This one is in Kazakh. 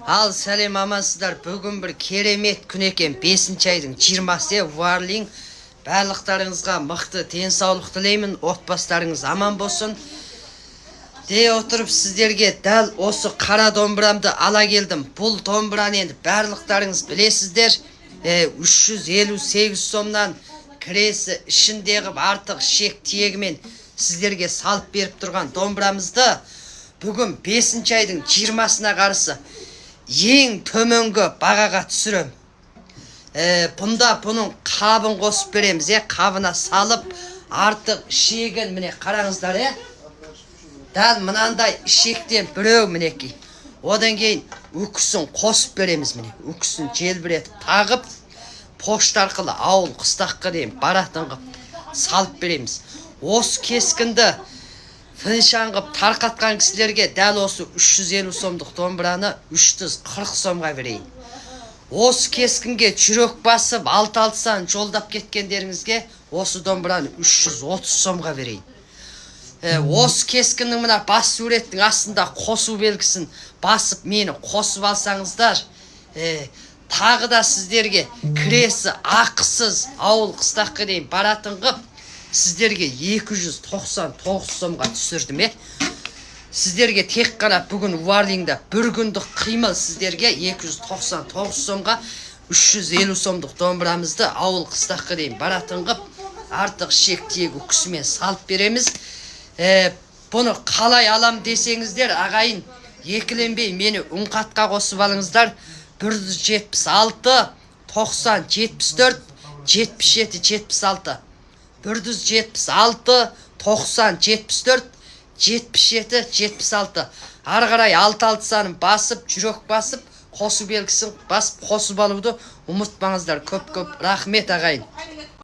Ал сәлем амансыздар. Бүгін бір керемет күн екен. 5 айдың 20-сы Варлин. Барлықтарыңызға мықты денсаулық тілеймін. Отбасыларыңыз аман болсын. Дей отырып сіздерге дәл осы қара домбырамды ала келдім. Бұл домбыраны енді барлықтарыңыз білесіздер. 358 сомнан кіресі ішіндегі артық шек тиегімен сіздерге салып беріп тұрған домбырамызды бүгін 5 айдың 20-сына қарсы ең төменгі бағаға түсірем. Бұнда бұның қабын қосып береміз. Қабына салып артық шегін міне қараңыздар. Дәл мынандай шектен біреу мінекей. Одан кейін үкісін қосып береміз міне. Үкісін желбіретіп тағып пошта арқылы ауыл қыстаққа дейін баратын қып салып береміз. Осы кескінді финшан қып тарқатқан кісілерге дәл осы 350 сомдық домбыраны 340 сомға берейін. Осы кескінге жүрек басып алты-алтысан жолдап кеткендеріңізге осы домбыраны 330 сомға берейін. Осы кескіннің мына бас суреттің астында қосу белгісін басып мені қосып алсаңыздар, тағы да сіздерге кіресі ақысыз ауыл қыстаққа дейін баратын қып сіздерге 299 сомға түсірдім. Сіздерге тек қана бүгін Варлинда бір күндік қимыл сіздерге 299 сомға 350 сомдық домбырамызды ауыл қыстаққа дейін баратын қып артық шек тиегі үкісімен салып береміз. Бұны қалай алам десеңіздер, ағайын екіленбей мені үнқатқа қосып алыңыздар. 176 90 74 77 76 176 90 74 77 76 ары қарай 6 санын басып, жүрек басып, қосу белгісін басып, қосып алуды ұмытпаңыздар. Көп рахмет ағайын.